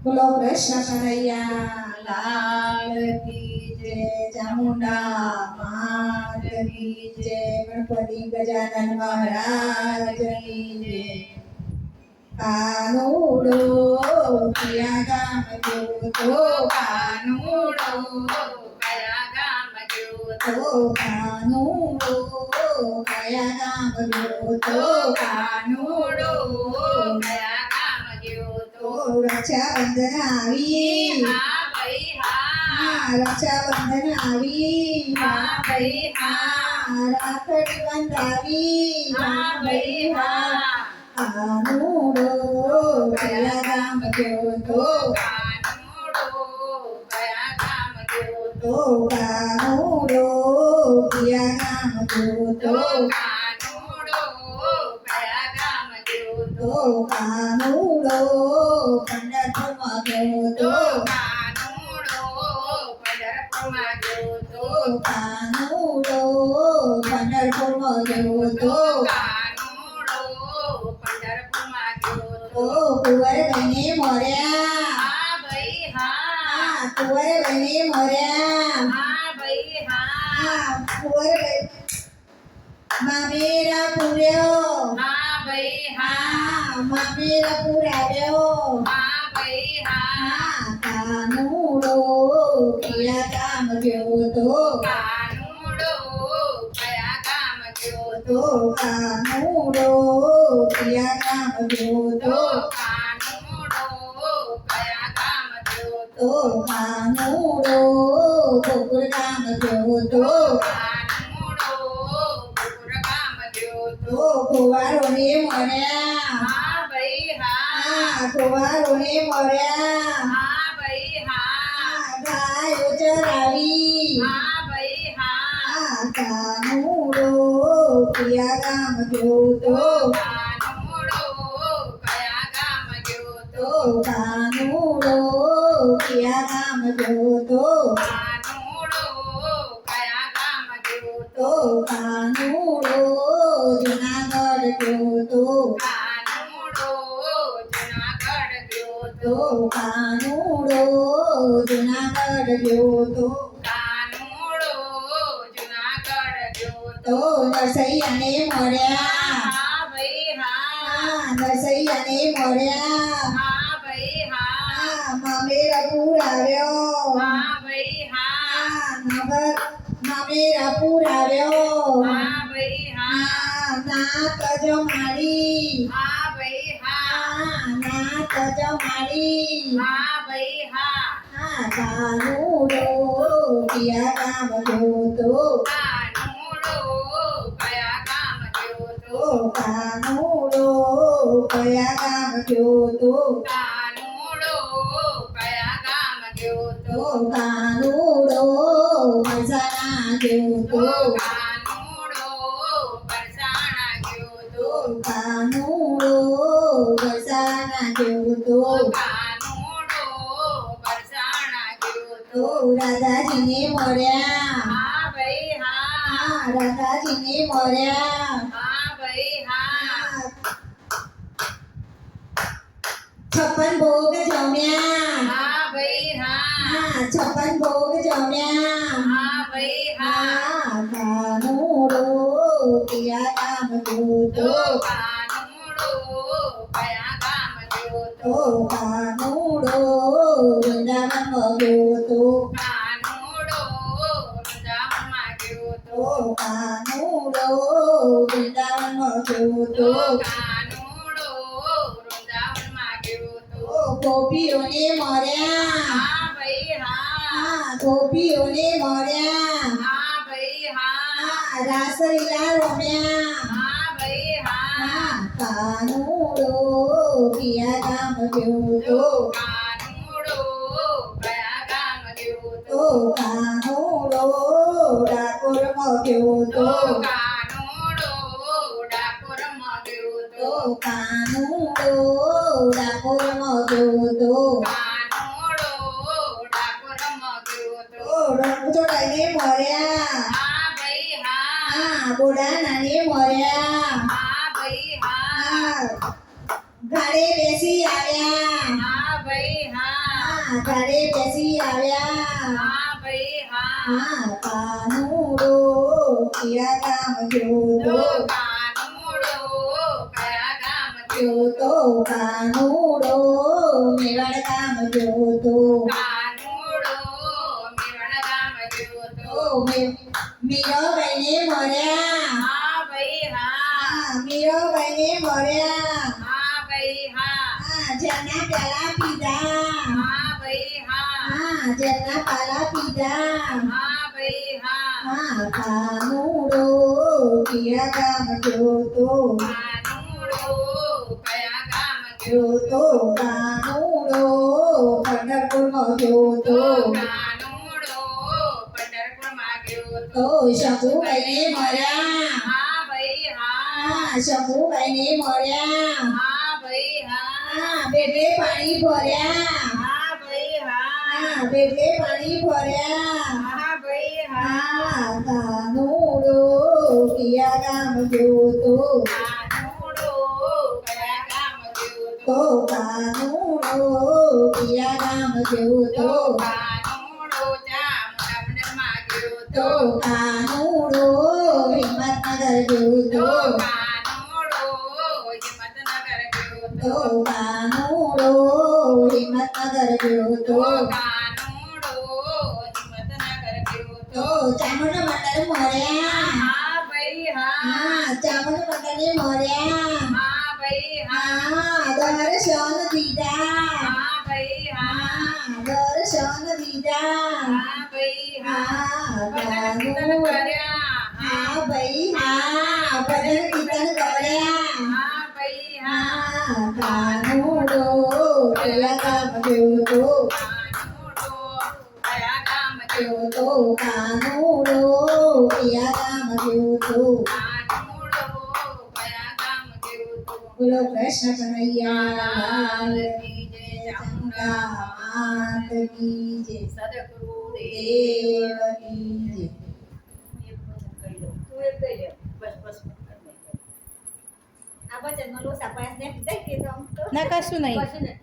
બોલો કૃષ્ણ કનૈયા લાલ કી જય, ચામુંડા માત કી જય, ગણપતિ ગજાનન મહારાજની જય. કાનુડો કયા ગામ ગયો તો, કાનુડો કયા ગામ ગયો તો, કાનુડો કયા ગામ ગયો તો, કાનુડો કયા ગામ ગયો તો રક્ષાબંધન આવી, હા ભાઈ હા, રક્ષાબંધન આવી, હા ભાઈ હા, રાખડી બંધાવી, હા ભાઈ હા. કાનુડો કયા ગામ ગયો તો, કાનુડો કયા ગામ ગયો તો કાનુડો કયા ગામ ગયો તો, કાનુડો કયા ગામ ગયો તો કાનુડો પંઢરપુરમાં ગયો તો, કાનુડો પંઢરપુરમાં ગયો તો કાનુડો પંઢરપુરમાં ગયો તો, કાનુડો પંઢરપુરમાં ગયો તો કુંવર બને મોર્યા, હા ભાઈ હા, કુંવર બને મોર્યા, હા ભાઈ હા, કુંવર મામેરા પૂર્યો, હા ભાઈ હા, મામેરા પુરાવ્યો, હા ભાઈ હા, કાનુડો કયા ગામ ગયો તો, કાનુડો કયા ગામ ગયો તો કાનુડો કયા ગામ ગયો તો, કાનુડો કયા ગામ ગયો તો કાનુડો ગોકુળ ગામ ગયો તો, કાનુડો ગોકુળ ગામ ગયો તો કુંવારોને મળ્યા, હા ભાઈ હા, કુંવારોને મળ્યા, હા ભાઈ હા, ગાયો ચરાવી, હા ભાઈ હા, કાનુડો કયા ગામ ગયો તો, કાનુડો કયા ગામ ગયો તો કાનુડો કયા ગામ ગયો તો, કાનુડો કયા ગામ ગયો તો કાનુડો જુનાગઢ ગયો તો, કાનુડો જુનાગઢ ગયો તો કાનુડો જુનાગઢ ગયો તો, કાનુડો જુનાગઢ ગયો તો નરસૈયાને મળ્યા, હા ભાઈ હા, નરસૈયાને મળ્યા, હા ભાઈ હા, મામેરા પુરાવ્યો, હા ભાઈ હા, મામેરા પુરાવ્યો, હા ભાઈ હા, નાક જમાડી, હા ભાઈ હા, નાક જમાડી, હા ભાઈ હા, કાનુડો કયા ગામ ગયો તો, કાનુડો કયા ગામ ગયો તો કાનુડો કયા ગામ ગયો તો, કાનુડો કયા ગામ ગયો તો કાનુડો મસાણા ગયો તો, કાનુડો પરસાણા ગયો તો કાનુડો મસાણા ગયો તો, કાનુડો પરસાણા ગયો તો રાધાજીને મળ્યા, હા ભાઈ હા, રાધાજીને મળ્યા, હા ભાઈ હા, છપ્પન ભોગ જમ્યા, હા ભાઈ હા, છપ્પન ભોગ જમ્યા, હા ભાઈ હા, કાનુડો કયા ગામ ગયો તો, કાનુડો કયા ગામ ગયો તો કાનુડો વૃંદાવનમાં ગયો તો, કાનુડો વૃંદાવનમાં ગયો તો કાનુડો વૃંદાવનમાં ગયો તો, કાનુડો વૃંદાવનમાં ગયો તો ગોપીઓને મળ્યા, હા ભાઈ હા, ગોપીઓને મળ્યા, હા ભાઈ હા, રાસલીલા રમ્યા, હા ભાઈ હા, કાનુડો કયા ગામ ગયો તો, કાનુડો કયા ગામ ગયો તો કાનુડો ડાકોરમાં ગયો તો, કાનુડો ડાકોરમાં ગયો તો કાનુડો ડાકોરમાં ગયો તો, કાનુડો ડાકોરમાં ગયો તો રણછોડાઈને મળ્યા, હા ભાઈ હા, બોડાનાને મળ્યા, હા ભાઈ હા, ઘાડે બેસી આવ્યા, હા ભાઈ હા, ઘરે બેસી આવ્યા હા ભાઈ હા કાનુડો કયા ગામ જોતો કાનુડો કયા ગામ જોતો કાનુડો મેવાડ ગામ જોતો કાનુડો મેવાડ ગામ જોતો મીરાબાઈને મળ્યા હા ભાઈ હા મીરાબાઈને મળ્યા હા ભાઈ હા જેના પેલા પીધા હા ભાઈ હા જેના પાલા પીધા હા ભાઈ હા કાનુડો કયા ગામ જોતો કાનુડો કયા ગામ જોતો કાનુડો પંઢરપુરમાં જોતો કાનુડો પંઢરપુરમાં ગયો તો શંભુભાઈને મળ્યા હા ભાઈ હા શંભુભાઈને મળ્યા હા ભાઈ હા બેટલે પાણી ભર્યા હા ભાઈ હા બેટલે પાણી ભર્યા હા ભાઈ હા કાનુડો કયા ગામ જોતો કાનુડો કયા ગામ તો જોતો કાનુડો કયા ગામ જોતો કાનુડો ચામુંડામાં ગયો તો કાનુડો હિંમતનગર જોતો કાનુડો હિંમતનગર ગયો તો કાનુડો હિંમતનગર જોતો કાનુડો હિંમતનગર ગયો તો ચામુંડ મંડળ મળ્યા હા ભાઈ હા ચામુંડ મંડળે મળ્યા હા ભાઈ હા દર્શન દીધા હા ભાઈ હા દર્શન દીધા હા ભાઈ હા ભજન કીર્તન કાનુડો કર્યા ભાઈ ભજન કીર્તન કર્યા હા ભાઈ હા કાનુડો કયા ગામ જોતો કાનુડો કયા ગામ જોતો કાનુડો કયા ગામ જોતો કાનુડો કયા ગામ જોતો બોલો કૃષ્ણ કનૈયા લાલ કી જય ચામુંડા માત કી જય સદગુરુ દેવ કી જય ના કશું નહીં